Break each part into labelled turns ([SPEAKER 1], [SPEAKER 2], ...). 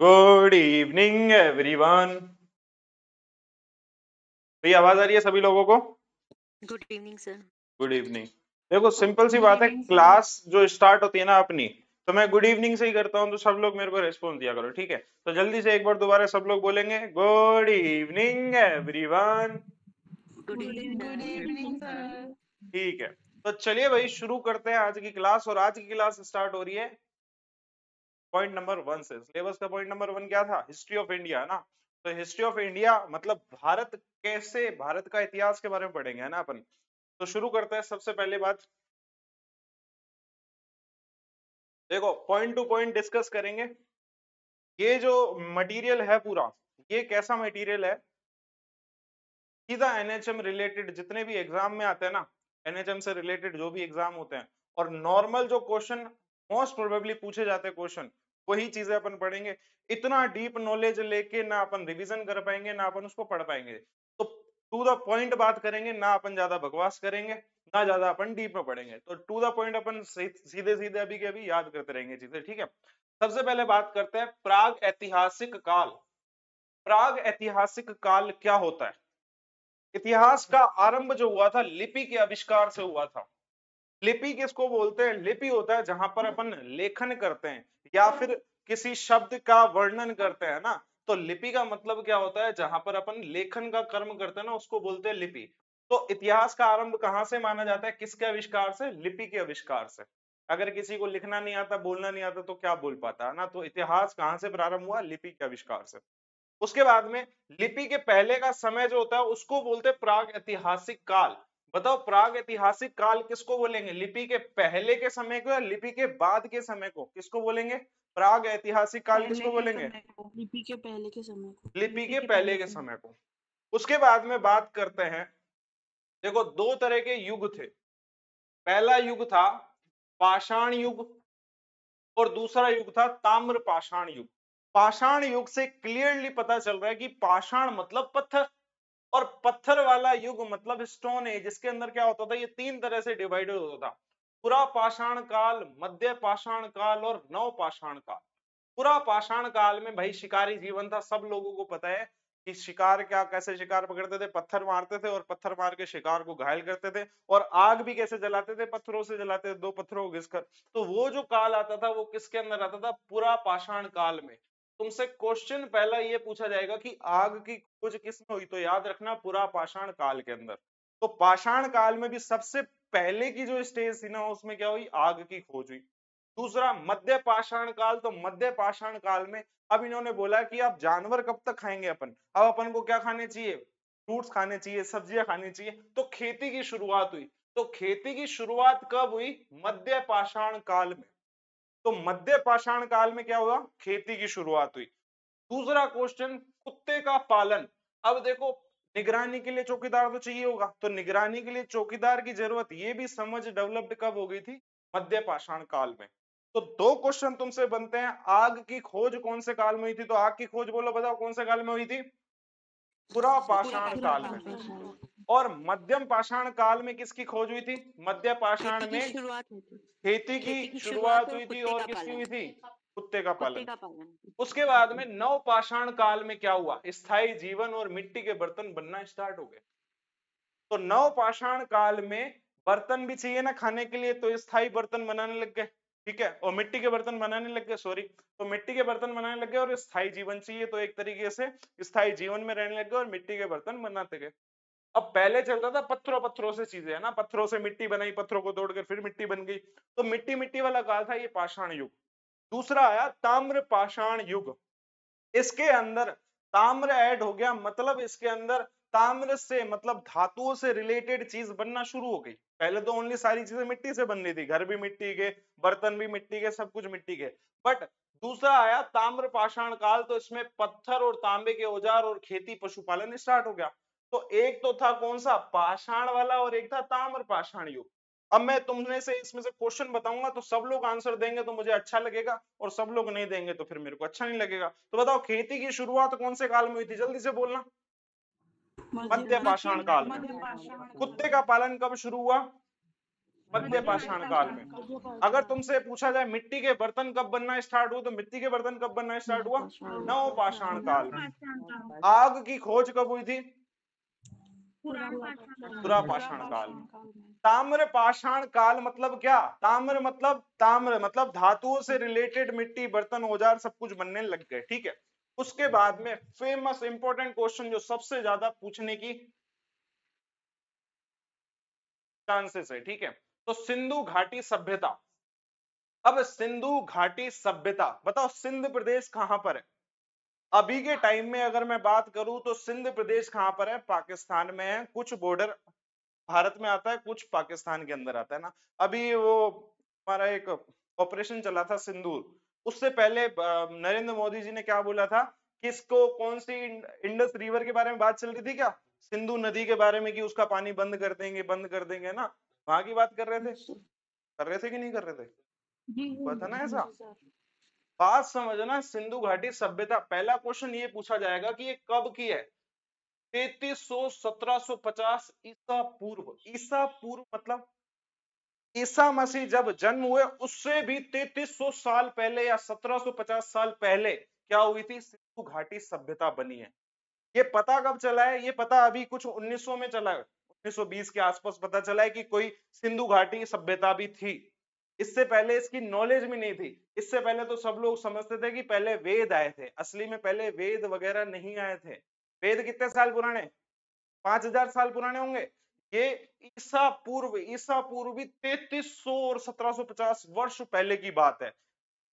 [SPEAKER 1] Good evening everyone. भैया आवाज आ रही है सभी लोगों को?
[SPEAKER 2] Good evening sir.
[SPEAKER 1] Good evening. देखो सिंपल सी
[SPEAKER 3] गुड
[SPEAKER 1] बात है,
[SPEAKER 3] इवनिंग सर।
[SPEAKER 1] क्लास जो स्टार्ट होती है ना अपनी, तो मैं गुड इवनिंग से ही करता हूँ, तो सब लोग मेरे को रिस्पॉन्स दिया करो, ठीक है? तो जल्दी से एक बार दोबारा सब लोग बोलेंगे good evening everyone.
[SPEAKER 2] Good
[SPEAKER 3] evening sir.
[SPEAKER 1] ठीक है, तो चलिए भाई शुरू करते हैं आज की क्लास। और आज की क्लास स्टार्ट हो रही है पॉइंट नंबर 1 से। सिलेबस का पॉइंट नंबर 1 क्या था? हिस्ट्री ऑफ इंडिया, है ना? तो हिस्ट्री ऑफ इंडिया मतलब भारत, कैसे भारत का इतिहास के बारे में पढ़ेंगे, है ना अपन। तो शुरू करते हैं। सबसे पहले बात, देखो पॉइंट टू पॉइंट डिस्कस करेंगे। ये जो मटेरियल है पूरा, ये कैसा मटेरियल है? सीधा एनएचएम रिलेटेड जितने भी एग्जाम में आते हैं ना, एनएचएम से रिलेटेड जो भी एग्जाम होते हैं, और नॉर्मल जो क्वेश्चन मोस्ट प्रोबेबली पूछे जाते हैं क्वेश्चन, वही चीजें अपन पढ़ेंगे। इतना डीप नॉलेज लेके ना अपन रिवीजन कर पाएंगे, ना अपन उसको पढ़ पाएंगे। तो टू द पॉइंट बात करेंगे, ना अपन ज्यादा बकवास करेंगे, ना ज्यादा अपन डीप में पढ़ेंगे। तो टू द पॉइंट अपन सीधे सीधे अभी के अभी याद करते रहेंगे चीजें, ठीक है? सबसे पहले बात करते हैं प्राग ऐतिहासिक काल। प्राग ऐतिहासिक काल क्या होता है? इतिहास का आरंभ जो हुआ था लिपि के आविष्कार से हुआ था। लिपि किसको बोलते हैं? लिपि होता है जहां पर अपन लेखन करते हैं या फिर किसी शब्द का वर्णन करते हैं ना। तो लिपि का मतलब क्या होता है? जहां पर अपन लेखन का कर्म करते हैं ना, उसको बोलते हैं लिपि। तो इतिहास का आरंभ कहां से माना जाता है? किसके आविष्कार से? लिपि के आविष्कार से। अगर किसी को लिखना नहीं आता, बोलना नहीं आता, तो क्या बोल पाता है ना? तो इतिहास कहां से प्रारंभ हुआ? लिपि के आविष्कार से। उसके बाद में लिपि के पहले का समय जो होता है उसको बोलते हैं प्राग ऐतिहासिक काल। बताओ प्राग ऐतिहासिक काल किसको बोलेंगे? लिपि के पहले के समय को या लिपि के बाद के समय को? किसको बोलेंगे प्राग ऐतिहासिक काल? किसको बोलेंगे?
[SPEAKER 3] लिपि के पहले के समय को।
[SPEAKER 1] लिपि के पहले के समय को। उसके बाद में बात करते हैं, देखो दो तरह के युग थे। पहला युग था पाषाण युग और दूसरा युग था ताम्र पाषाण युग। पाषाण युग से क्लियरली पता चल रहा है कि पाषाण मतलब पत्थर, और पत्थर वाला युग मतलब स्टोन एज। इसके अंदर क्या होता था? ये तीन तरह से डिवाइडेड होता था: पुरा पाषाण काल, मध्य पाषाण काल और नव पाषाण काल। पुरा पाषाण काल में भाई शिकारी जीवन था। सब लोगों को पता है कि शिकार क्या, कैसे शिकार पकड़ते थे? पत्थर मारते थे और पत्थर मार के शिकार को घायल करते थे। और आग भी कैसे जलाते थे? पत्थरों से जलाते थे, दो पत्थरों को घिसकर। तो वो जो काल आता था वो किसके अंदर आता था? पुरा पाषाण काल में। तुमसे क्वेश्चन पहला ये पूछा जाएगा कि आग की खोज किसमें हुई? तो याद रखना पुरा पाषाण काल के अंदर। तो पाषाण काल में भी सबसे पहले की जो स्टेज थी ना, उसमें क्या हुई? आग की खोज हुई। दूसरा मध्य पाषाण काल। तो मध्य पाषाण काल में अब इन्होंने बोला कि आप जानवर कब तक खाएंगे अपन? अब अपन को क्या खाने चाहिए? फ्रूट्स खाने चाहिए, सब्जियां खानी चाहिए। तो खेती की शुरुआत हुई। तो खेती की शुरुआत कब हुई? मध्य पाषाण काल में। तो मध्य पाषाण काल में क्या हुआ? खेती की शुरुआत हुई। दूसरा क्वेश्चन, कुत्ते का पालन। अब देखो निगरानी के लिए चौकीदार तो चाहिए होगा, तो निगरानी के लिए चौकीदार की जरूरत, ये भी समझ डेवलप्ड कब हो गई थी? मध्य पाषाण काल में। तो दो क्वेश्चन तुमसे बनते हैं, आग की खोज कौन से काल में हुई थी? तो आग की खोज बोलो, बताओ कौन से काल में हुई थी? पुरा पाषाण काल में। और मध्यम पाषाण काल में किसकी खोज हुई थी? मध्य पाषाण में खेती की शुरुआत हुई थी। और किसकी हुई थी? कुत्ते का पालन। उसके बाद में नव पाषाण काल में क्या हुआ? स्थायी जीवन और मिट्टी के बर्तन बनना स्टार्ट हो गए। तो नव पाषाण काल में बर्तन भी चाहिए ना खाने के लिए, तो स्थायी बर्तन बनाने लग गए, ठीक है? और मिट्टी के बर्तन बनाने लग गए, सॉरी, तो मिट्टी के बर्तन बनाने लग गए और स्थायी जीवन चाहिए, तो एक तरीके से स्थायी जीवन में रहने लग गए और मिट्टी के बर्तन बनाते गए। अब पहले चलता था पत्थरों पत्थरों से चीजें, है ना? पत्थरों से मिट्टी बनाई, पत्थरों को तोड़कर फिर मिट्टी बन गई। तो मिट्टी मिट्टी वाला काल था ये पाषाण युग। दूसरा आया ताम्र पाषाण युग। इसके अंदर ताम्र ऐड हो गया, मतलब इसके अंदर ताम्र से मतलब धातुओं से रिलेटेड चीज बनना शुरू हो गई। पहले तो ओनली सारी चीजें मिट्टी से बन रही थी, घर भी मिट्टी के, बर्तन भी मिट्टी के, सब कुछ मिट्टी के। बट दूसरा आया ताम्र पाषाण काल, तो इसमें पत्थर और तांबे के औजार और खेती पशुपालन स्टार्ट हो गया। तो एक तो था कौन सा? पाषाण वाला, और एक था ताम्र पाषाण युग। अब मैं तुमने से इसमें से क्वेश्चन बताऊंगा तो सब लोग आंसर देंगे तो मुझे अच्छा लगेगा, और सब लोग नहीं देंगे तो फिर मेरे को अच्छा नहीं लगेगा। तो बताओ खेती की शुरुआत कौन से काल में हुई थी? जल्दी से बोलना। मध्य पाषाण काल में। कुत्ते का पालन कब शुरू हुआ? मध्य पाषाण काल में। अगर तुमसे पूछा जाए मिट्टी के बर्तन कब बनना स्टार्ट हुआ, तो मिट्टी के बर्तन कब बनना स्टार्ट हुआ? नव पाषाण काल में। आग की खोज कब हुई थी? पुरा पाषाण काल में। ताम्र पाषाण काल मतलब क्या? ताम्र मतलब धातुओं से रिलेटेड मिट्टी, बर्तन, औजार सब कुछ बनने लग गए। ठीक है, उसके बाद में फेमस इंपॉर्टेंट क्वेश्चन जो सबसे ज्यादा पूछने की चांसेस है, ठीक है, तो सिंधु घाटी सभ्यता। अब सिंधु घाटी सभ्यता बताओ, सिंध प्रदेश कहां पर है अभी के टाइम में? अगर मैं बात करूं तो सिंध प्रदेश कहां पर है? पाकिस्तान में है। कुछ बॉर्डर भारत में आता है, कुछ पाकिस्तान के अंदर आता है ना। अभी वो हमारा एक ऑपरेशन चला था सिंदूर, उससे पहले नरेंद्र मोदी जी ने क्या बोला था, किसको कौन सी इंडस रिवर के बारे में बात चल रही थी क्या? सिंधु नदी के बारे में कि उसका पानी बंद कर देंगे ना, वहां की बात कर रहे थे कि नहीं कर रहे थे? पता ना ऐसा बात समझना। सिंधु घाटी सभ्यता, पहला क्वेश्चन ये पूछा जाएगा कि ये कब की है? 1750 ईसा पूर्व मतलब ईसा मसीह जब जन्म हुए उससे भी 3300 साल पहले या 1750 साल पहले क्या हुई थी? सिंधु घाटी सभ्यता बनी है। ये पता कब चला है? ये पता अभी कुछ 1900 में चला है, 1920 के आसपास पता चला है कि कोई सिंधु घाटी सभ्यता भी थी। इससे पहले इसकी नॉलेज भी नहीं थी। इससे पहले तो सब लोग समझते थे कि पहले वेद आए थे। असली में पहले वेद वगैरह नहीं आए थे। वेद कितने साल पुराने? 5000 साल पुराने होंगे। ये ईसा पूर्व भी 3300 और 1750 वर्ष पहले की बात है।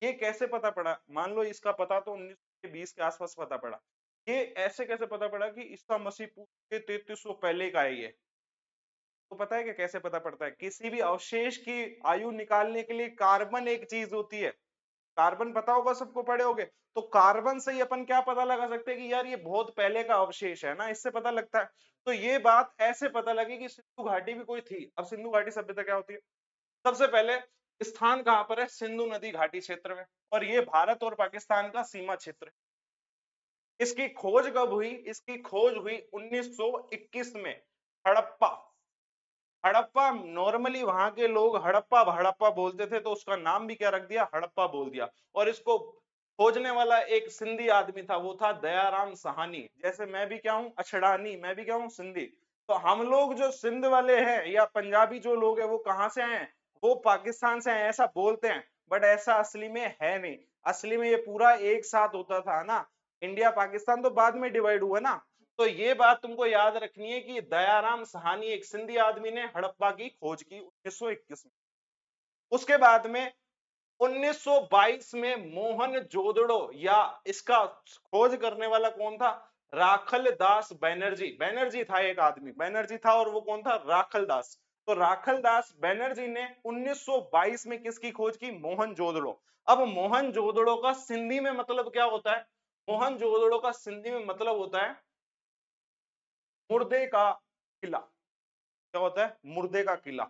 [SPEAKER 1] ये कैसे पता पड़ा? मान लो इसका पता तो 1920 के आसपास पता पड़ा, ये ऐसे कैसे पता पड़ा कि ईसा मसीह पूर्व के 3300 पहले का है? ये तो पता है कि कैसे पता पड़ता है? किसी भी अवशेष की आयु निकालने के लिए कार्बन एक चीज होती है। कार्बन पता होगा सबको, पढ़े होगे। तो कार्बन से ही अपन क्या पता लगा सकते हैं कि यार ये बहुत पहले का अवशेष है ना, इससे पता लगता है। तो ये बात ऐसे पता लगी कि सिंधु घाटी भी कोई थी। अब सिंधु घाटी सभ्यता क्या होती है? सबसे पहले स्थान कहां पर है? सिंधु नदी घाटी क्षेत्र में, और ये भारत और पाकिस्तान का सीमा क्षेत्र है। इसकी खोज कब हुई? इसकी खोज हुई 1921 में। हड़प्पा नॉर्मली वहां के लोग हड़प्पा बोलते थे, तो उसका नाम भी क्या रख दिया? हड़प्पा बोल दिया। और इसको खोजने वाला एक सिंधी आदमी था, वो था दयाराम साहनी। जैसे मैं भी क्या हूं? अछड़ानी, मैं भी क्या हूं? सिंधी। तो हम लोग जो सिंध वाले हैं या पंजाबी जो लोग हैं वो कहां से आए हैं? वो पाकिस्तान से आए, ऐसा बोलते हैं, बट ऐसा असली में है नहीं। असली में ये पूरा एक साथ होता था ना। इंडिया पाकिस्तान तो बाद में डिवाइड हुआ ना। तो ये बात तुमको याद रखनी है कि दयाराम साहनी एक सिंधी आदमी ने हड़प्पा की खोज की 1921 में। उसके बाद में 1922 में मोहन जोदड़ो, या इसका खोज करने वाला कौन था? राखल दास बैनर्जी था, एक आदमी बैनर्जी था, और वो कौन था? राखल दास। तो राखल दास बैनर्जी ने 1922 में किसकी खोज की? मोहन जोदड़ो। अब मोहन जोदड़ो का सिंधी में मतलब क्या होता है? मोहन जोदड़ो का सिंधी में मतलब होता है मुर्दे का किला। क्या होता है? मुर्दे का किला।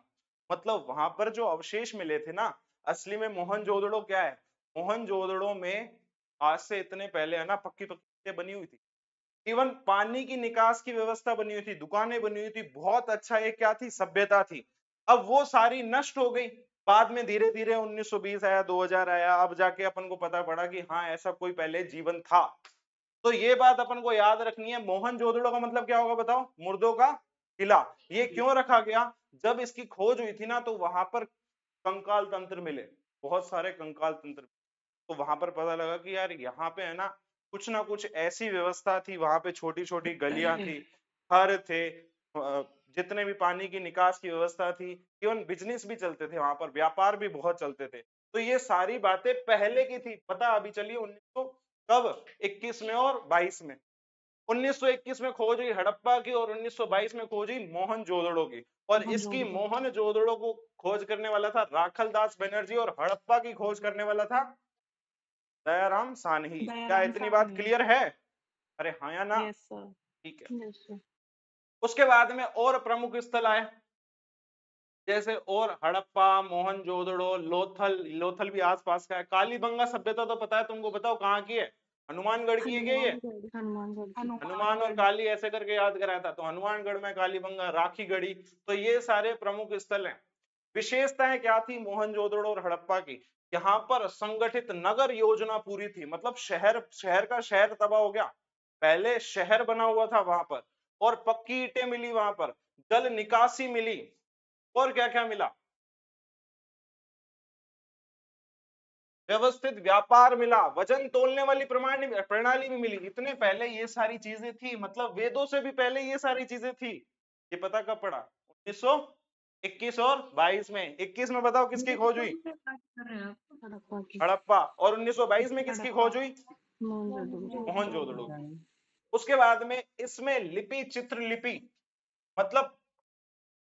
[SPEAKER 1] मतलब वहां पर जो अवशेष मिले थे ना, असली में मोहनजोदड़ो क्या है? मोहनजोदड़ो में आज से इतने पहले है ना पक्की पक्की बनी हुई थी। इवन पानी की निकास की व्यवस्था बनी हुई थी, दुकानें बनी हुई थी, बहुत अच्छा एक क्या थी? सभ्यता थी। अब वो सारी नष्ट हो गई। बाद में धीरे धीरे 1920 आया, 2000 आया, अब जाके अपन को पता पड़ा कि हाँ ऐसा कोई पहले जीवन था। तो ये बात अपन को याद रखनी है। मोहनजोदड़ो का मतलब क्या होगा बताओ? मुर्दों का किला। ये क्यों रखा गया? जब इसकी खोज हुई थी ना, तो वहां पर कंकाल तंत्र मिले, बहुत सारे कंकाल तंत्र। तो वहां पर पता लगा कि यार यहाँ पे है ना कुछ ऐसी व्यवस्था थी, वहां पे छोटी छोटी गलियां थी, हर थे, जितने भी पानी की निकास की व्यवस्था थी, इवन बिजनेस भी चलते थे वहां पर, व्यापार भी बहुत चलते थे। तो ये सारी बातें पहले की थी। पता अभी चलिए 1900 कब? 21 में और 22 में। 1921 में खोज हुई हड़प्पा की, और 1922 में खोज हुई मोहनजोदड़ो की। और इसकी मोहनजोदड़ो को खोज करने वाला था राखल दास बनर्जी, और हड़प्पा की खोज करने वाला था दयाराम सानही। क्या इतनी बात क्लियर है? अरे हाँ या ना?
[SPEAKER 3] Yes sir.
[SPEAKER 1] ठीक है। उसके बाद में और प्रमुख स्थल आए, जैसे और हड़प्पा, मोहनजोदड़ो, लोथल भी आसपास का है। कालीबंगा सभ्यता तो पता है तुमको, बताओ कहाँ की है? हनुमानगढ़ की है क्या ये? हनुमान और काली ऐसे करके याद कराया था। तो हनुमानगढ़ में कालीबंगा, राखी गढ़ी, तो ये सारे प्रमुख स्थल हैं। विशेषताएं क्या थी मोहनजोदड़ो और हड़प्पा की? यहाँ पर संगठित नगर योजना पूरी थी, मतलब शहर का शहर तबाह हो गया। पहले शहर बना हुआ था वहां पर, और पक्की ईंटें मिली वहां पर, जल निकासी मिली, और क्या क्या मिला? व्यवस्थित व्यापार मिला, वजन तोलने वाली प्रणाली भी मिली। इतने पहले ये सारी चीजें थी, मतलब वेदों से भी पहले ये सारी चीजें थी। ये पता कब पड़ा? 1921 और 22 में। 21 में बताओ किसकी खोज हुई? हड़प्पा। और 1922 में किसकी खोज हुई? मोहनजोदड़ो। उसके बाद में इसमें लिपि, चित्रलिपि, मतलब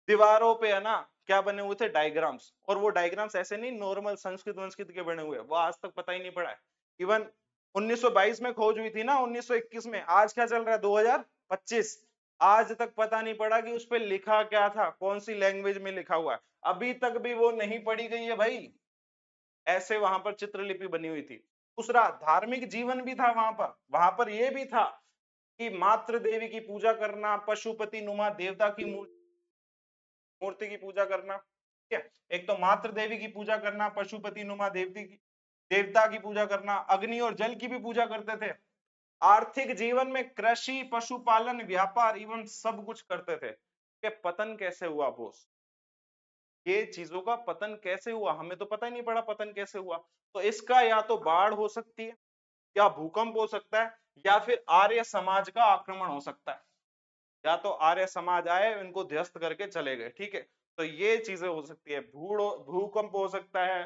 [SPEAKER 1] दीवारों पे है ना क्या बने हुए थे? डायग्राम्स। और वो डायग्राम्स ऐसे नहीं नॉर्मल संस्कृत के बने हुए, वो आज तक पता ही नहीं पड़ा है। इवन 1922 में खोज हुई थी ना, 1921 में। आज क्या चल रहा है? 2025। आज तक पता नहीं पड़ा कि उस पर लिखा क्या था, कौन सी लैंग्वेज में लिखा हुआ है, अभी तक भी वो नहीं पढ़ी गई है भाई। ऐसे वहां पर चित्रलिपि बनी हुई थी। दूसरा, धार्मिक जीवन भी था वहां पर ये भी था कि मातृ देवी की पूजा करना, पशुपति नुमा देवता की मूर्ति की पूजा करना। ठीक है, एक तो मातृ देवी की पूजा करना, पशुपति नुमा देवता की पूजा करना, अग्नि और जल की भी पूजा करते थे। आर्थिक जीवन में कृषि, पशुपालन, व्यापार एवं सब कुछ करते थे। कि पतन कैसे हुआ बोस? ये चीजों का पतन कैसे हुआ हमें तो पता ही नहीं पड़ा, पतन कैसे हुआ। तो इसका या तो बाढ़ हो सकती है, या भूकंप हो सकता है, या फिर आर्य समाज का आक्रमण हो सकता है। या तो आर्य समाज आए, इनको ध्वस्त करके चले गए। ठीक है, तो ये चीजें हो सकती है। भूकंप हो सकता है,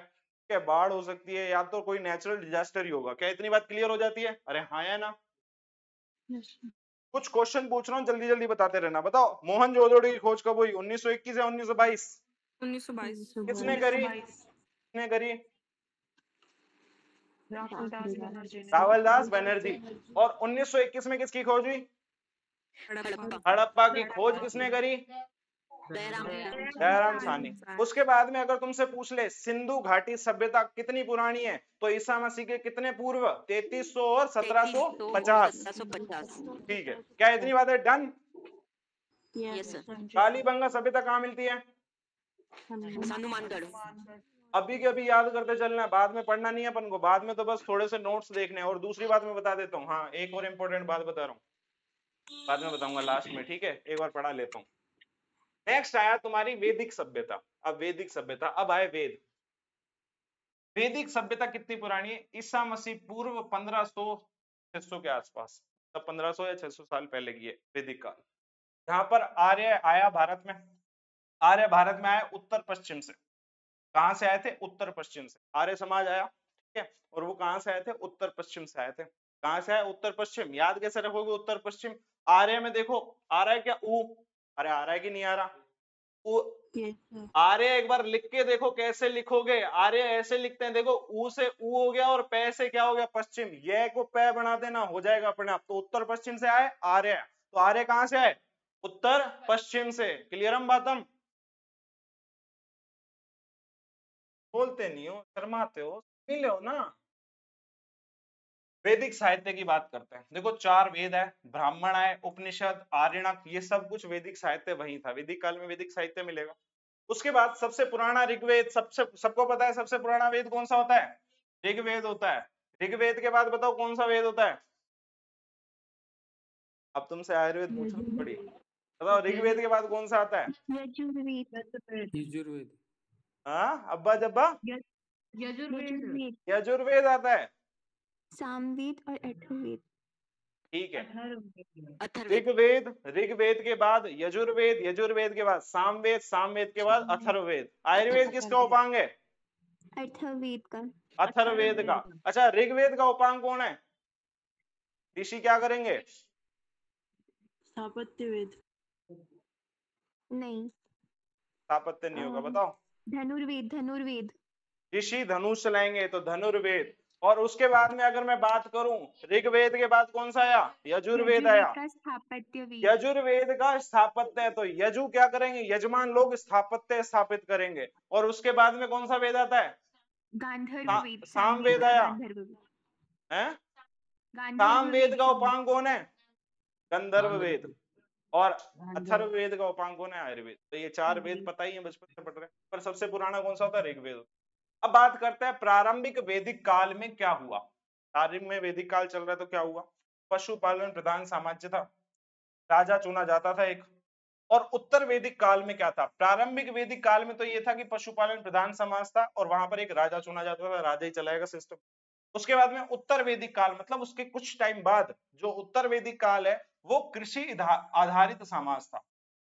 [SPEAKER 1] क्या बाढ़ हो सकती है, या तो कोई नेचुरल डिजास्टर ही होगा। क्या इतनी बात क्लियर हो जाती है? अरे हाँ या ना? कुछ क्वेश्चन पूछ रहा हूँ, जल्दी जल्दी बताते रहना। बताओ, मोहनजोदड़ो की खोज कब हुई? 1921 या 1922?
[SPEAKER 3] 1922।
[SPEAKER 1] किसने करी? किसने करी? रावलदास बनर्जी। और 1921 में किसकी खोज हुई? हड़प्पा की खोज किसने करी? दयाराम साहनी। उसके बाद में अगर तुमसे पूछ ले सिंधु घाटी सभ्यता कितनी पुरानी है, तो ईसा मसीह के कितने पूर्व? 3300 और 1750। ठीक है, क्या इतनी बात है? डन।
[SPEAKER 2] Yes sir.
[SPEAKER 1] कालीबंगा सभ्यता कहाँ मिलती है?
[SPEAKER 2] हनुमानगढ़।
[SPEAKER 1] अभी के अभी याद करते चलना है, बाद में पढ़ना नहीं है अपन को। बाद में तो बस थोड़े से नोट्स देखने हैं। और दूसरी बात मैं बता देता हूँ, हाँ एक और इम्पोर्टेंट बात बता रहा हूँ, बाद में बताऊंगा लास्ट में। ठीक है, एक बार पढ़ा लेता हूँ। नेक्स्ट आया तुम्हारी वैदिक सभ्यता। अब वैदिक सभ्यता, अब आए वेद। वैदिक सभ्यता कितनी पुरानी है? ईसा मसीह पूर्व 1500-600 के आसपास, तब 1500 या 600 साल पहले की है वैदिक काल। यहाँ पर आर्य आया भारत में। आर्य भारत में आया उत्तर पश्चिम से। कहां से आए थे? उत्तर पश्चिम से आर्य समाज आया। ठीक है, और वो कहां से आए थे? उत्तर पश्चिम से आए थे। कहां से आए? उत्तर पश्चिम। याद कैसे रखोगे उत्तर पश्चिम? आर्य में देखो आ रहा है क्या? ऊ। अरे आ रहा है कि नहीं आ रहा? आर्य एक बार लिख के देखो कैसे लिखोगे। आर्य ऐसे लिखते हैं, देखो ऊ से ऊ हो गया, और पै से क्या हो गया? पश्चिम। ये को पै बना देना, हो जाएगा अपने आप। तो उत्तर पश्चिम से आए आर्य। तो आर्य कहां से आए? उत्तर पश्चिम से। क्लियर हम बातम? बोलते नहीं हो, शर्माते हो, मिले हो ना। वैदिक साहित्य की बात करते हैं। देखो 4 वेद है, ब्राह्मण है, उपनिषद, आर्यणक, ये सब कुछ वैदिक साहित्य वही था। वैदिक काल में वैदिक साहित्य मिलेगा। उसके बाद सबसे पुराना ऋग्वेद। सबको पता है सबसे पुराना वेद कौन सा होता है? ऋग्वेद होता है। ऋग्वेद के बाद बताओ कौन सा वेद होता है? अब तुमसे आयुर्वेद पूछना पड़ी, बताओ ऋग्वेद के बाद कौन सा आता है?
[SPEAKER 4] यजुर्वेद।
[SPEAKER 1] हाँ अब्बा जब्बा? यजुर्वेद आता है।
[SPEAKER 5] सामवेद और अथर्ववेद।
[SPEAKER 1] ठीक है,
[SPEAKER 2] अथर्ववेद।
[SPEAKER 1] ऋग्वेद के बाद यजुर्वेद, यजुर्वेद के बाद सामवेद, सामवेद के बाद अथर्ववेद। आयुर्वेद किसका उपांग है?
[SPEAKER 5] अथर्ववेद का।
[SPEAKER 1] अथर्ववेद का। अच्छा, ऋग्वेद का उपांग कौन है? ऋषि क्या करेंगे?
[SPEAKER 3] स्थापत्य वेद।
[SPEAKER 5] नहीं,
[SPEAKER 1] स्थापत्य नहीं होगा, बताओ।
[SPEAKER 5] धनुर्वेद। धनुर्वेद।
[SPEAKER 1] ऋषि धनुष चलाएंगे तो धनुर्वेद। और उसके बाद में अगर मैं बात करूं, ऋग्वेद के बाद कौन सा आया? यजुर्वेद आया।
[SPEAKER 5] का स्थापत्य वेद।
[SPEAKER 1] यजुर्वेद का स्थापत्य है, तो यजु क्या करेंगे? यजमान लोग स्थापत्य स्थापित करेंगे। और उसके बाद में कौन सा वेद आता है?
[SPEAKER 5] गांधर्व वेद।
[SPEAKER 1] सामवेद आया है। सामवेद का उपांग कौन है? गंधर्व वेद। और अथर्ववेद का उपांग कौन है? आयुर्वेद। तो ये 4 वेद पता ही है, बचपन से पढ़ रहे हैं। पर सबसे पुराना कौन सा होता है? ऋग्वेद। अब बात करते हैं प्रारंभिक वैदिक काल में क्या हुआ। प्रारंभ में वैदिक काल चल रहा है तो क्या हुआ? पशुपालन प्रधान साम्राज्य था, राजा चुना जाता था एक। और उत्तर वैदिक काल में क्या था? प्रारंभिक वैदिक काल में तो ये था कि पशुपालन प्रधान समाज था और वहां पर एक राजा चुना जाता था, राजा ही चलाएगा सिस्टम। उसके बाद में उत्तर वैदिक काल, मतलब उसके कुछ टाइम बाद जो उत्तर वैदिक काल है वो कृषि आधारित समाज था।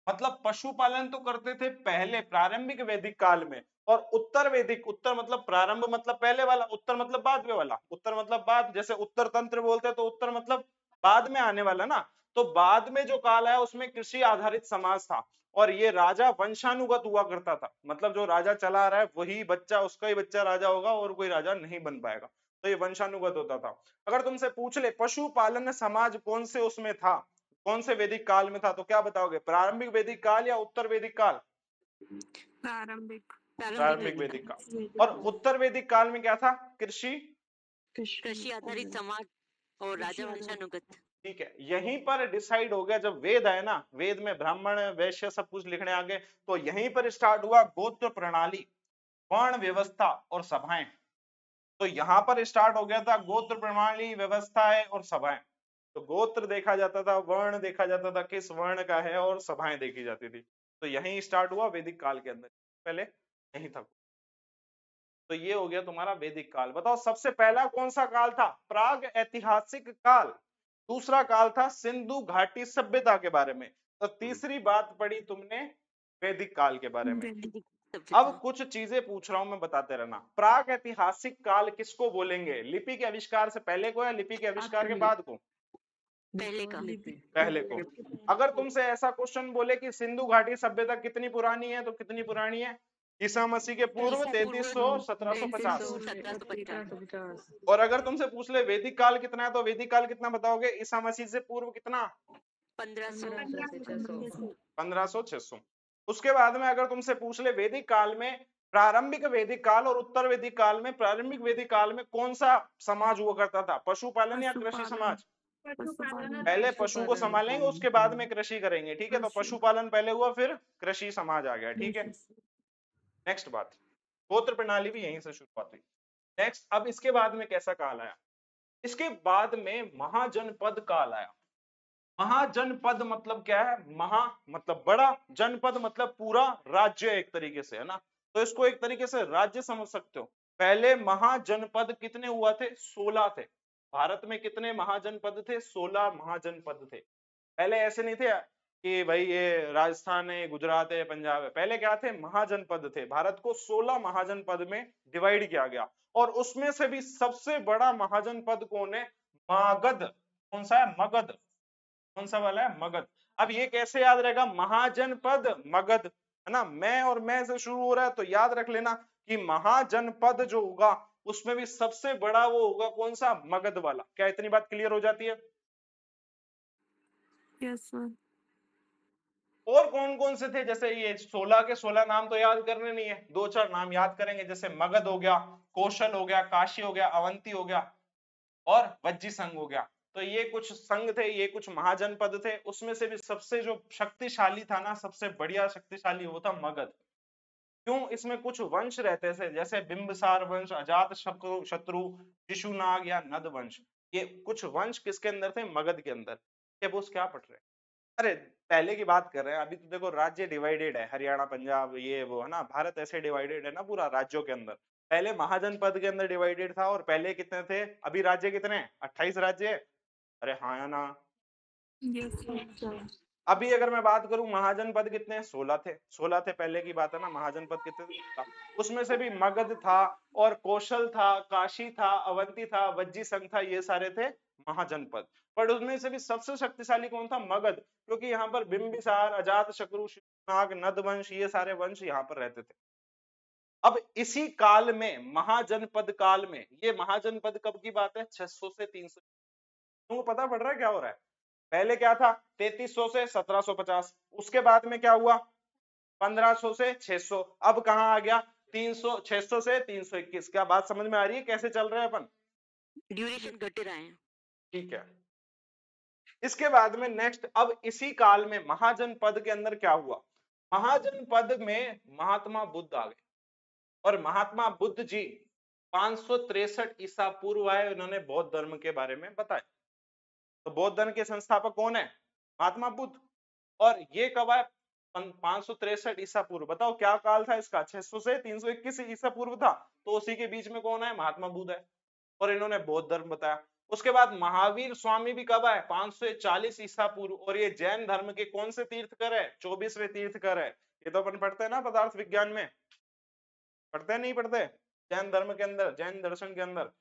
[SPEAKER 1] मतलब पशुपालन तो करते थे पहले प्रारंभिक वैदिक काल में, और उत्तर वैदिक, उत्तर मतलब प्रारंभ मतलब पहले वाला, उत्तर मतलब बाद में वाला। उत्तर मतलब बाद, जैसे उत्तर तंत्र बोलते हैं तो उत्तर मतलब बाद में आने वाला ना। तो बाद में जो काल है उसमें कृषि आधारित समाज था, और ये राजा वंशानुगत हुआ करता था। मतलब जो राजा चला रहा है वही बच्चा, उसका ही बच्चा राजा होगा और कोई राजा नहीं बन पाएगा। तो ये वंशानुगत होता था। अगर तुमसे पूछ ले पशुपालन समाज कौन से उसमें था, कौन से वैदिक काल में था, तो क्या बताओगे? प्रारंभिक वैदिक काल या उत्तर वैदिक काल?
[SPEAKER 3] प्रारंभिक
[SPEAKER 1] प्रारंभिक वैदिक काल। और उत्तर वैदिक काल में क्या था? कृषि
[SPEAKER 2] कृषि आधारित समाज और राजा वंशानुगत।
[SPEAKER 1] ठीक है, यहीं पर डिसाइड हो गया। जब वेद आए ना, वेद में ब्राह्मण वैश्य सब कुछ लिखने आ गए, तो यहीं पर स्टार्ट हुआ गोत्र प्रणाली, वर्ण व्यवस्था और सभाएं। तो यहाँ पर स्टार्ट हो गया था गोत्र प्रणाली, व्यवस्थाएं और सभाएं। तो गोत्र देखा जाता था, वर्ण देखा जाता था किस वर्ण का है, और सभाएं देखी जाती थी। तो यहीं स्टार्ट हुआ वैदिक काल के अंदर, पहले यहीं था। तो ये हो गया तुम्हारा वैदिक काल। बताओ सबसे पहला कौन सा काल था? प्राग ऐतिहासिक काल। दूसरा काल था सिंधु घाटी सभ्यता के बारे में। तो तीसरी बात पढ़ी तुमने वैदिक काल के बारे में। अब कुछ चीजें पूछ रहा हूं मैं, बताते रहना। प्राग ऐतिहासिक काल किसको बोलेंगे? लिपि के आविष्कार से पहले को या लिपि के आविष्कार के बाद को?
[SPEAKER 2] पहले का।
[SPEAKER 1] पहले को। अगर तुमसे ऐसा क्वेश्चन बोले कि सिंधु घाटी सभ्यता कितनी पुरानी है, तो कितनी पुरानी है? ईसा मसीह के पूर्व 3300 1750।
[SPEAKER 2] 1750।
[SPEAKER 1] और अगर तुमसे पूछ ले वैदिक काल कितना है, तो वैदिक काल कितना बताओगे? ईसा मसीह से पूर्व कितना?
[SPEAKER 2] 1500।
[SPEAKER 1] 1500 600। उसके बाद में अगर तुमसे पूछ ले वैदिक काल में, प्रारंभिक वैदिक काल और उत्तर वैदिक काल में, प्रारंभिक वैदिक काल में कौन सा समाज हुआ करता था? पशुपालन या कृषि समाज? पहले पशु को संभालेंगे, उसके बाद में कृषि करेंगे। ठीक है, तो पशुपालन पहले हुआ, फिर कृषि समाज आ गया। ठीक है, नेक्स्ट बात, गोत्र प्रणाली भी यहीं से शुरुआत हुई। नेक्स्ट, अब इसके बाद में कैसा काल आया? इसके बाद में महाजनपद काल आया। महाजनपद मतलब क्या है? महा मतलब बड़ा, जनपद मतलब पूरा राज्य एक तरीके से, है ना। तो इसको एक तरीके से राज्य समझ सकते हो। पहले महाजनपद कितने हुआ थे? 16 थे। भारत में कितने महाजनपद थे? 16 महाजनपद थे। पहले ऐसे नहीं थे कि भाई ये राजस्थान है, गुजरात है, पंजाब है। पहले क्या थे? महाजनपद थे। भारत को 16 महाजनपद में डिवाइड किया गया, और उसमें से भी सबसे बड़ा महाजनपद कौन है? मगध। कौन सा है? मगध। कौन सा वाला है? मगध। अब ये कैसे याद रहेगा? महाजनपद मगध, है ना। मैं और मैं से शुरू हो रहा है, तो याद रख लेना कि महाजनपद जो होगा उसमें भी सबसे बड़ा वो होगा कौन सा? मगध वाला। क्या इतनी बात क्लियर हो जाती है?
[SPEAKER 3] Yes sir.
[SPEAKER 1] और कौन कौन से थे? जैसे ये 16 के 16 नाम तो याद करने नहीं है, 2-4 नाम याद करेंगे। जैसे मगध हो गया, कौशल हो गया, काशी हो गया, अवंती हो गया, और वज्जी संघ हो गया। तो ये कुछ संघ थे, ये कुछ महाजनपद थे। उसमें से भी सबसे जो शक्तिशाली था ना, सबसे बढ़िया शक्तिशाली वो था मगध। क्यों? इसमें कुछ वंश रहते थे, जैसे बिंबिसार वंश, अजात शत्रु, शिशुनाग या नद वंश। ये कुछ वंश किसके अंदर थे? मगध के अंदर। ये बोस क्या पढ़ रहे हैं? अरे पहले की बात कर रहे हैं, अभी तो देखो राज्य डिवाइडेड है, हरियाणा पंजाब ये वो, है ना। भारत ऐसे डिवाइडेड है ना पूरा राज्यों के अंदर। पहले महाजनपद के अंदर डिवाइडेड था, और पहले कितने थे? अभी राज्य कितने हैं? 28 राज्य है। अरे हाँ या ना?
[SPEAKER 3] Yes sir.
[SPEAKER 1] अभी अगर मैं बात करूं महाजनपद कितने हैं? 16 थे। 16 थे, पहले की बात है ना। महाजनपद कितने थे? उसमें से भी मगध था, और कौशल था, काशी था, अवंती था, वज्जी संघ था, ये सारे थे महाजनपद। पर उसमें से भी सबसे शक्तिशाली कौन था? मगध। क्योंकि यहाँ पर बिंबिसार, अजात शत्रु, शिशुनाग, नदवंश, ये सारे वंश यहाँ पर रहते थे। अब इसी काल में, महाजनपद काल में, ये महाजनपद कब की बात है? 600 से 300। तुमको पता पड़ रहा है क्या हो रहा है? पहले क्या था? 3300 से 1750। उसके बाद में क्या हुआ? 1500 से 600। अब कहां आ गया? 300, 600 से 321। क्या बात समझ में आ रही है कैसे चल रहे हैं अपन?
[SPEAKER 2] ड्यूरेशन घट रहा है।
[SPEAKER 1] ठीक है, इसके बाद में नेक्स्ट, अब इसी काल में महाजनपद के अंदर क्या हुआ, महाजनपद में महात्मा बुद्ध आ गए और महात्मा बुद्ध जी 563 ईसा पूर्व आए, उन्होंने बौद्ध धर्म के बारे में बताया। तो बौद्ध धर्म के संस्थापक कौन है, महात्मा बुद्ध। और ये कब आए, 563 ईसा पूर्व। बताओ क्या काल था इसका, 600 से 321 ईसा पूर्व था, तो उसी के बीच में कौन है, महात्मा बुद्ध है, और इन्होंने बौद्ध धर्म बताया। उसके बाद महावीर स्वामी भी कब आए, 540 ईसा पूर्व, और ये जैन धर्म के कौन से तीर्थकर है, 24वें तीर्थकर है। ये तो अपन पढ़ते हैं ना पदार्थ विज्ञान में, पढ़ते नहीं पढ़ते, जैन धर्म के अंदर, जैन दर्शन के अंदर।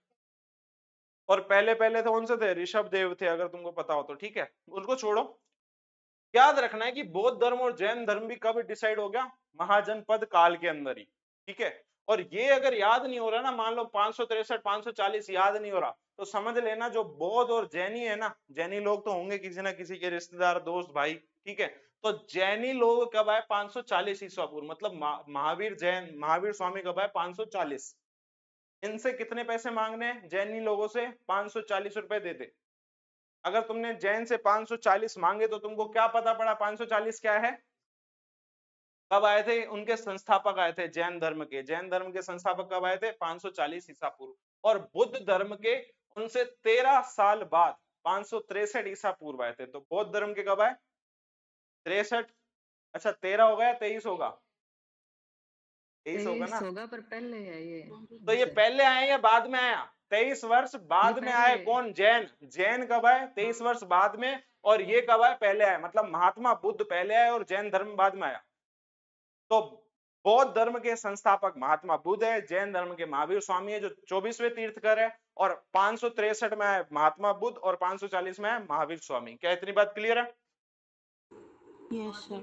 [SPEAKER 1] और पहले पहले तो कौन से थे, ऋषभ देव थे, अगर तुमको पता हो तो, ठीक है, उनको छोड़ो। याद रखना है कि बौद्ध धर्म और जैन धर्म भी कब डिसाइड हो गया, महाजनपद काल के अंदर ही, ठीक है। और ये अगर याद नहीं हो रहा ना, मान लो 563 540 याद नहीं हो रहा, तो समझ लेना जो बौद्ध और जैनी है ना, जैनी लोग तो होंगे किसी ना किसी के रिश्तेदार, दोस्त, भाई, ठीक है। तो जैनी लोग कब आए, 540 ईसा पूर्व, मतलब महावीर स्वामी कब आए, 540। इनसे कितने पैसे मांगने हैं, जैनी लोगों से 540 रुपए दे दे। अगर तुमने जैन से 540 मांगे तो तुमको क्या पता पड़ा 540 क्या है। कब आए थे, उनके संस्थापक आए थे जैन धर्म के, जैन धर्म के संस्थापक कब आए थे, 540 ईसा पूर्व। और बुद्ध धर्म के उनसे 13 साल बाद 563 ईसा पूर्व आए थे। तो बौद्ध धर्म के कब आए, 63, अच्छा 13 होगा या 23 होगा, 23 होगा ना,
[SPEAKER 4] होगा, पर पहले है ये।
[SPEAKER 1] तो ये पहले आए या बाद में आया, 23 वर्ष बाद में आए। कौन, जैन, जैन कब आए, 23 वर्ष बाद में, और ये कब आए, पहले आए, मतलब महात्मा बुद्ध पहले आए और जैन धर्म बाद में आया। तो बौद्ध धर्म के संस्थापक महात्मा बुद्ध है, जैन धर्म के महावीर स्वामी है जो 24वें तीर्थकर है, और 563 में आए महात्मा बुद्ध और 540 में आए महावीर स्वामी। क्या इतनी बात क्लियर है?
[SPEAKER 3] Yes sir.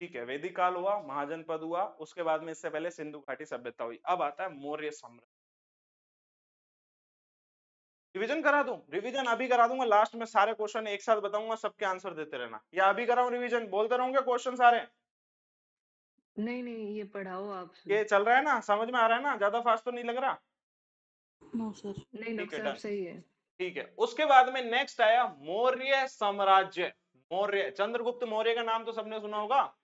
[SPEAKER 1] ठीक है, वैदिक काल हुआ, महाजनपद हुआ, उसके बाद में इससे पहले सिंधु घाटी सभ्यता हुई। अब आता है मौर्य साम्राज्य। रिवीजन करा दूं, रिवीजन अभी करा दूंगा, लास्ट में सारे क्वेश्चन एक साथ बताऊंगा, सबके आंसर देते रहना, या अभी कराऊं रिवीजन, बोलते रहूंगे क्वेश्चन सारे।
[SPEAKER 4] नहीं नहीं, ये पढ़ाओ आप।
[SPEAKER 1] ये चल रहा है ना, समझ में आ रहा है ना, ज्यादा फास्ट तो नहीं लग रहा?
[SPEAKER 3] No sir.
[SPEAKER 4] नहीं डॉक्टर साहब, सही है।
[SPEAKER 1] ठीक है, उसके बाद में नेक्स्ट आया मौर्य साम्राज्य। मौर्य, चंद्रगुप्त मौर्य का नाम तो सबने सुना होगा।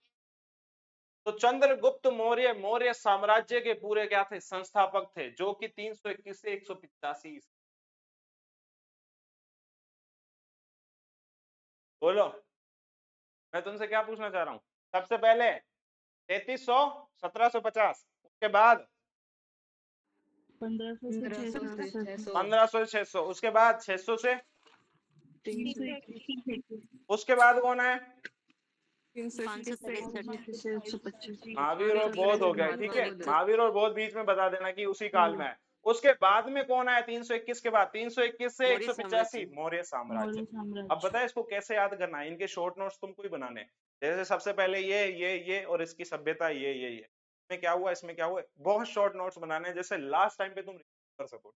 [SPEAKER 1] तो चंद्रगुप्त मौर्य मौर्य साम्राज्य के पूरे क्या थे, संस्थापक थे, जो कि 321 से 185। बोलो, मैं तुमसे क्या पूछना चाह रहा हूं। सबसे पहले 3300 1750, उसके बाद
[SPEAKER 3] 1500 से 600,
[SPEAKER 1] 1500 से 600, उसके बाद 600 से,
[SPEAKER 3] 321,
[SPEAKER 1] उसके बाद कौन है,
[SPEAKER 3] 563 से 125।
[SPEAKER 1] महावीर और बौद्ध हो गया, ठीक है, महावीर और बौद्ध बीच में बता देना कि उसी काल में है। उसके बाद में कौन आया, 321 के बाद, 321 से 185 मौर्य साम्राज्य। अब बताए इसको कैसे याद करना है, इनके शॉर्ट नोट्स तुमको ही बनाने। जैसे सबसे पहले ये और इसकी सभ्यता ये इसमें क्या हुआ, इसमें क्या हुआ, बहुत शॉर्ट नोट्स बनाने हैं, जैसे लास्ट टाइम पे तुम कर सको।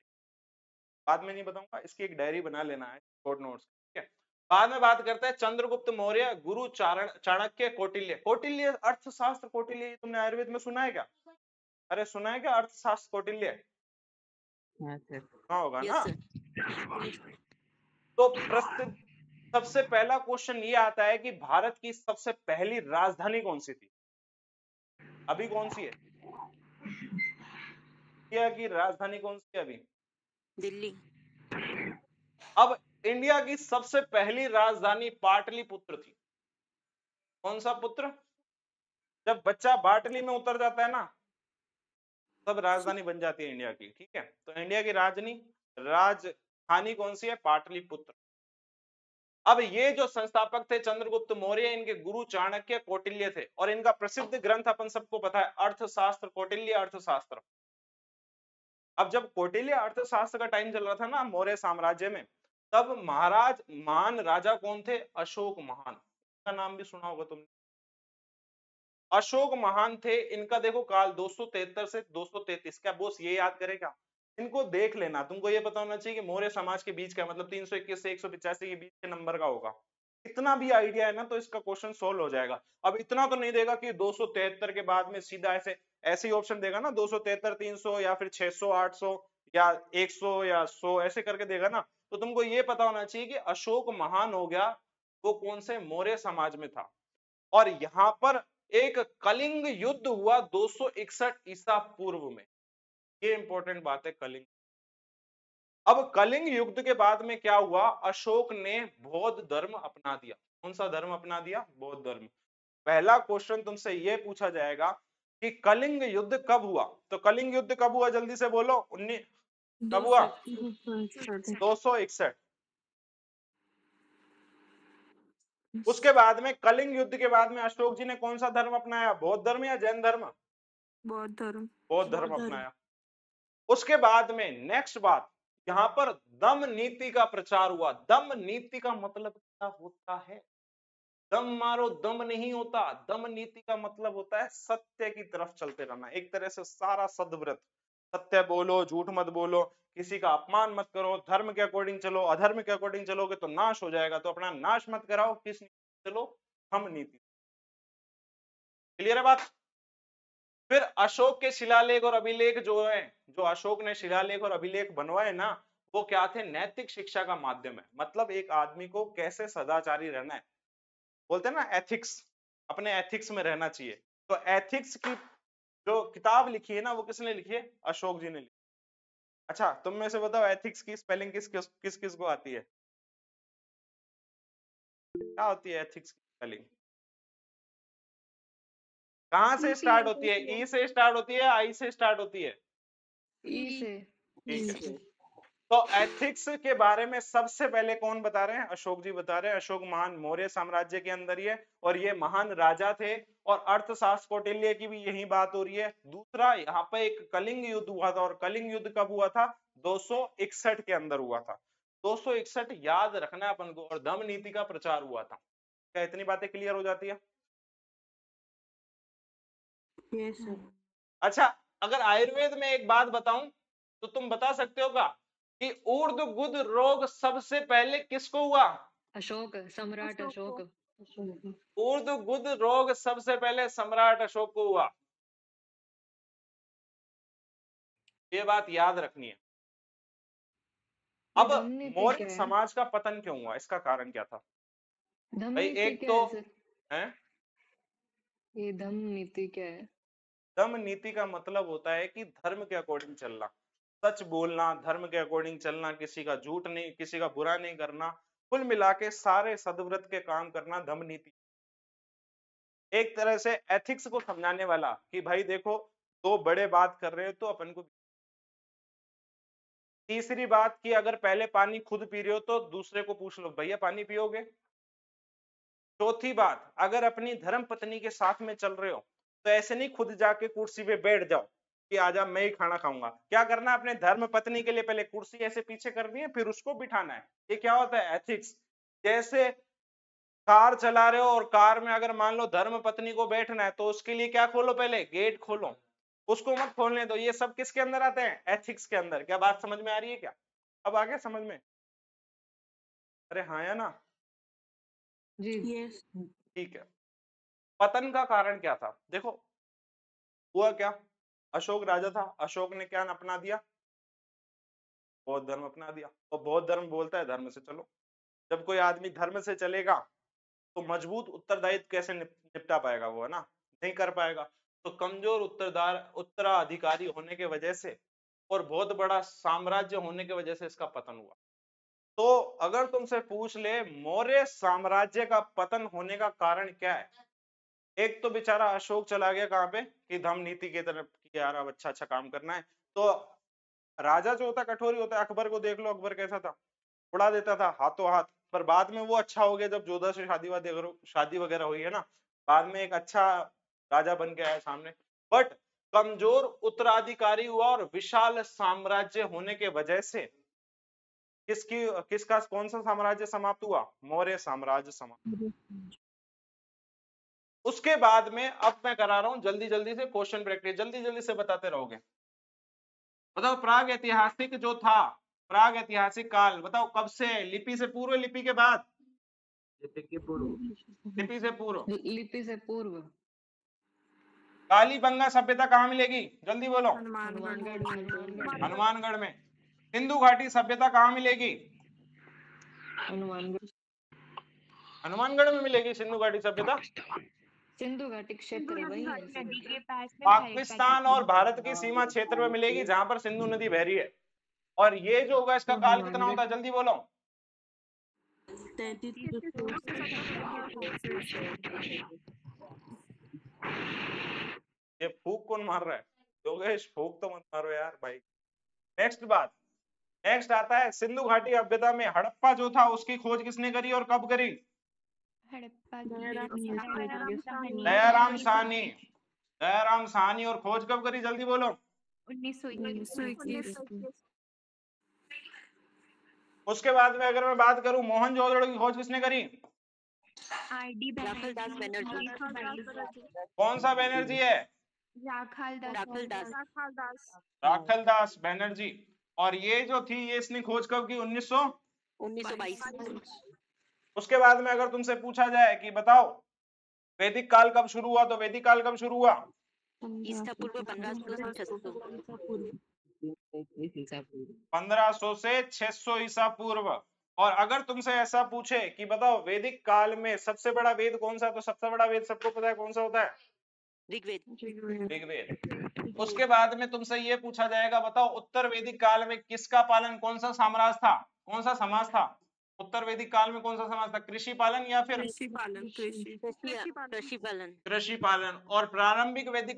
[SPEAKER 1] बाद में नहीं बताऊंगा, इसकी एक डायरी बना लेना है शॉर्ट नोट्स, ठीक है। बाद में बात करते हैं चंद्रगुप्त मौर्य, गुरु चाणक्य, कौटिल्य। कौटिल्य अर्थशास्त्र, कौटिल्य तुमने आयुर्वेद में सुना है क्या? अरे सुना है क्या अर्थशास्त्र कौटिल्य? हाँ होगा ना। तो प्रसिद्ध सबसे पहला क्वेश्चन ये आता है कि भारत की सबसे पहली राजधानी कौन सी थी? अभी कौन सी है? इंडिया की राजधानी कौन सी है अभी?
[SPEAKER 2] दिल्ली।
[SPEAKER 1] अब इंडिया की सबसे पहली राजधानी पाटलिपुत्र थी। कौन सा पुत्र? जब बच्चा बाटली में उतर जाता है ना, तब राजधानी बन जाती है इंडिया की, ठीक है। तो इंडिया की राजधानी कौन सी है? पाटलिपुत्र। अब ये जो संस्थापक थे चंद्रगुप्त मौर्य, इनके गुरु चाणक्य, कौटिल्य थे, और इनका प्रसिद्ध ग्रंथ अपन सबको पता है, अर्थशास्त्र, कौटिल्य अर्थशास्त्र। अब जब कौटिल्य अर्थशास्त्र का टाइम चल रहा था ना मौर्य साम्राज्य में, तब महान राजा कौन थे? अशोक महान, का नाम भी सुना होगा तुमने। अशोक महान थे, इनका देखो काल 273 से 233। क्या बॉस ये याद करेगा? इनको देख लेना, तुमको ये पता होना चाहिए कि मौर्य समाज के बीच का मतलब 321 से 185 के बीच के नंबर का होगा। इतना भी आइडिया है ना तो इसका क्वेश्चन सोल्व हो जाएगा। अब इतना तो नहीं देगा कि 273 के बाद में सीधा ऐसे ही ऑप्शन देगा ना, 273 300 या फिर 600 800 या 100 या 100 ऐसे करके देगा ना। तो तुमको ये पता होना चाहिए कि अशोक महान हो गया वो कौन से मौर्य समाज में था। और यहां पर एक कलिंग युद्ध हुआ 261 ईसा पूर्व में, ये इंपॉर्टेंट बात है कलिंग। अब कलिंग युद्ध के बाद में क्या हुआ, अशोक ने बौद्ध धर्म अपना दिया। कौन सा धर्म अपना दिया, बौद्ध धर्म। पहला क्वेश्चन तुमसे यह पूछा जाएगा कि कलिंग युद्ध कब हुआ, तो कलिंग युद्ध कब हुआ जल्दी से बोलो, 19 कब हुआ, 261। उसके बाद में कलिंग युद्ध के बाद में अशोक जी ने कौन सा धर्म अपनाया, बौद्ध धर्म या जैन धर्म,
[SPEAKER 5] बौद्ध धर्म।
[SPEAKER 1] बौद्ध धर्म अपनाया। उसके बाद में नेक्स्ट बात, यहाँ पर दम नीति का प्रचार हुआ। दम नीति का मतलब क्या होता है, दम मारो दम नहीं होता, दम नीति का मतलब होता है सत्य की तरफ चलते रहना। एक तरह से सारा सद्व्रत, सत्य बोलो, झूठ मत बोलो, किसी का अपमान मत करो, धर्म के अकॉर्डिंग चलो, अधर्म के अकॉर्डिंग चलोगे तो नाश हो जाएगा, तो अपना नाश मत कराओ, किस नीति चलो, हम नीति। क्लियर है बात। फिर अशोक के शिलालेख और अभिलेख जो है, जो अशोक ने शिलालेख और अभिलेख बनवाए ना, वो क्या थे, नैतिक शिक्षा का माध्यम है। मतलब एक आदमी को कैसे सदाचारी रहना है, बोलते हैं ना एथिक्स, अपने एथिक्स में रहना चाहिए। तो एथिक्स की जो किताब लिखी है ना, वो किसने लिखी है, अशोक जी ने लिखी। अच्छा तुम में से बताओ एथिक्स की स्पेलिंग किस किस को आती है, क्या होती है एथिक्स की स्पेलिंग, कहां से स्टार्ट होती है, ई से स्टार्ट होती है, आई से स्टार्ट होती है,
[SPEAKER 4] ई से।
[SPEAKER 1] ठीक है। तो एथिक्स के बारे में सबसे पहले कौन बता रहे हैं, अशोक जी बता रहे हैं। अशोक महान मौर्य साम्राज्य के अंदर ही है और ये महान राजा थे, और अर्थशास्त्र कौटिल्य की भी यही बात हो रही है। दूसरा, यहाँ पे एक कलिंग युद्ध हुआ था, और कलिंग युद्ध कब हुआ था, 261 के अंदर हुआ था। 261 याद रखना है अपन को। और दम नीति का प्रचार हुआ था। क्या इतनी बातें क्लियर हो जाती है।
[SPEAKER 3] Yes sir.
[SPEAKER 1] अच्छा अगर आयुर्वेद में एक बात बताऊं तो तुम बता सकते हो क्या कि ऊर्ध्व गुद रोग सबसे पहले किसको हुआ,
[SPEAKER 4] अशोक, सम्राट अशोक।
[SPEAKER 1] ऊर्ध्व गुद रोग सबसे पहले सम्राट अशोक को हुआ, ये बात याद रखनी है। अब मौर्य समाज का पतन क्यों हुआ, इसका कारण क्या था भाई, एक तो है
[SPEAKER 4] ये दम नीति क्या है,
[SPEAKER 1] दम नीति का मतलब होता है कि धर्म के अकॉर्डिंग चलना, सच बोलना, धर्म के अकॉर्डिंग चलना, किसी का झूठ नहीं, किसी का बुरा नहीं करना, कुल मिला के सारे सद्व्रत के काम करना, दम नीति। एक तरह से एथिक्स को समझाने वाला कि भाई देखो दो बड़े बात कर रहे हो तो अपन को। तीसरी बात कि अगर पहले पानी खुद पी रहे हो तो दूसरे को पूछ लो भैया पानी पियोगे। चौथी बात, अगर अपनी धर्म पत्नी के साथ में चल रहे हो तो ऐसे नहीं खुद जाके कुर्सी पे बैठ जाओ कि आजा मैं ही खाना खाऊंगा। क्या करना है, अपने धर्म पत्नी के लिए पहले कुर्सी ऐसे पीछे करनी है, फिर उसको बिठाना है। ये क्या होता है, एथिक्स। जैसे कार चला रहे हो और कार में अगर मान लो धर्म पत्नी को बैठना है तो उसके लिए क्या खोलो, पहले गेट खोलो, उसको मत खोलने दो। ये सब किसके अंदर आते हैं, एथिक्स के अंदर। क्या बात समझ में आ रही है क्या, अब आ गया समझ में, अरे हाँ या ना
[SPEAKER 4] जी।
[SPEAKER 3] यस।
[SPEAKER 1] ठीक है। पतन का कारण क्या था, देखो हुआ क्या, अशोक राजा था, अशोक ने क्या अपना दिया, बौद्ध धर्म अपना दिया। और बौद्ध धर्म बोलता है धर्म से चलो। जब कोई आदमी धर्म से चलेगा तो मजबूत उत्तरदायित्व कैसे निपटा पाएगा वो, है ना, नहीं कर पाएगा। तो कमजोर उत्तराधिकारी होने के वजह से और बहुत बड़ा साम्राज्य होने की वजह से इसका पतन हुआ। तो अगर तुमसे पूछ ले मौर्य साम्राज्य का पतन होने का कारण क्या है, एक तो बेचारा अशोक चला गया कहां पे कि धम नीति की तरफ कि यार अब अच्छा काम करना है। तो राजा जो होता कठोरी होता है, अकबर को देख लो, अकबर कैसा था, उड़ा देता था हाथों हाथ। पर बाद में वो अच्छा हो गया जब जोधा से शादी वगैरह हुई है ना, बाद में एक अच्छा राजा बन के आया सामने। बट कमजोर उत्तराधिकारी हुआ और विशाल साम्राज्य होने के वजह से किसका कौन सा साम्राज्य समाप्त हुआ, मौर्य साम्राज्य समाप्त। उसके बाद में अब मैं करा रहा हूं जल्दी जल्दी से क्वेश्चन प्रैक्टिस, जल्दी जल्दी से बताते रहोगे। बताओ प्राग ऐतिहासिक जो था, प्राग ऐतिहासिक काल बताओ कब से, लिपि से पूर्व, लिपि के बाद, लिपि से पूर्व,
[SPEAKER 4] लिपि से पूर्व।
[SPEAKER 1] कालीबंगा सभ्यता कहाँ मिलेगी, जल्दी बोलो,
[SPEAKER 4] हनुमानगढ़ में।
[SPEAKER 1] हनुमानगढ़ में। सिंधु घाटी सभ्यता कहाँ मिलेगी,
[SPEAKER 4] हनुमानगढ़
[SPEAKER 1] हनुमानगढ़ में मिलेगी सिंधु घाटी सभ्यता?
[SPEAKER 4] सिंधु घाटी क्षेत्र वही है
[SPEAKER 5] नदी
[SPEAKER 4] सर।
[SPEAKER 5] के पास में
[SPEAKER 1] पाकिस्तान और भारत की सीमा क्षेत्र में मिलेगी जहां पर सिंधु नदी बह रही है। और ये जो होगा इसका काल कितना होता है, जल्दी बोलो।
[SPEAKER 3] 33
[SPEAKER 1] ये फूक कौन मार रहा है? योगेश फूक तो मत मारो यार भाई। नेक्स्ट बात, नेक्स्ट आता है सिंधु घाटी सभ्यता में हड़प्पा जो था उसकी खोज किसने करी और कब करी? दयाराम साहनी। दयाराम साहनी। और खोज कब करी, जल्दी बोलो।
[SPEAKER 5] 1921।
[SPEAKER 1] उसके बाद में अगर मैं बात करूं मोहनजोदड़ो की खोज किसने करी?
[SPEAKER 2] राखल दास बनर्जी।
[SPEAKER 1] कौन सा बनर्जी है?
[SPEAKER 2] राखल दास।
[SPEAKER 1] राखल दास बनर्जी। और ये जो थी ये इसने खोज कब की?
[SPEAKER 2] 1922।
[SPEAKER 1] उसके बाद में अगर तुमसे पूछा जाए कि बताओ वैदिक काल कब शुरू हुआ, तो वैदिक काल कब शुरू हुआ?
[SPEAKER 2] ईसा पूर्व 1500 से 600।
[SPEAKER 1] 1500 से 600 ईसा पूर्व। और अगर तुमसे ऐसा पूछे कि बताओ वैदिक काल में सबसे बड़ा वेद कौन सा, तो सबसे बड़ा वेद सबको पता है कौन सा होता है?
[SPEAKER 2] ऋग्वेद।
[SPEAKER 1] ऋग्वेद। उसके बाद में तुमसे ये पूछा जाएगा बताओ उत्तर वैदिक काल में किसका पालन, कौन सा साम्राज्य था, कौन सा समाज था? उत्तर वैदिक काल में कौन सा समाज था? कृषि पालन या फिर
[SPEAKER 5] कृषि पालन।
[SPEAKER 2] कृषि पालन।
[SPEAKER 1] कृषि पालन। और प्रारंभिक वैदिक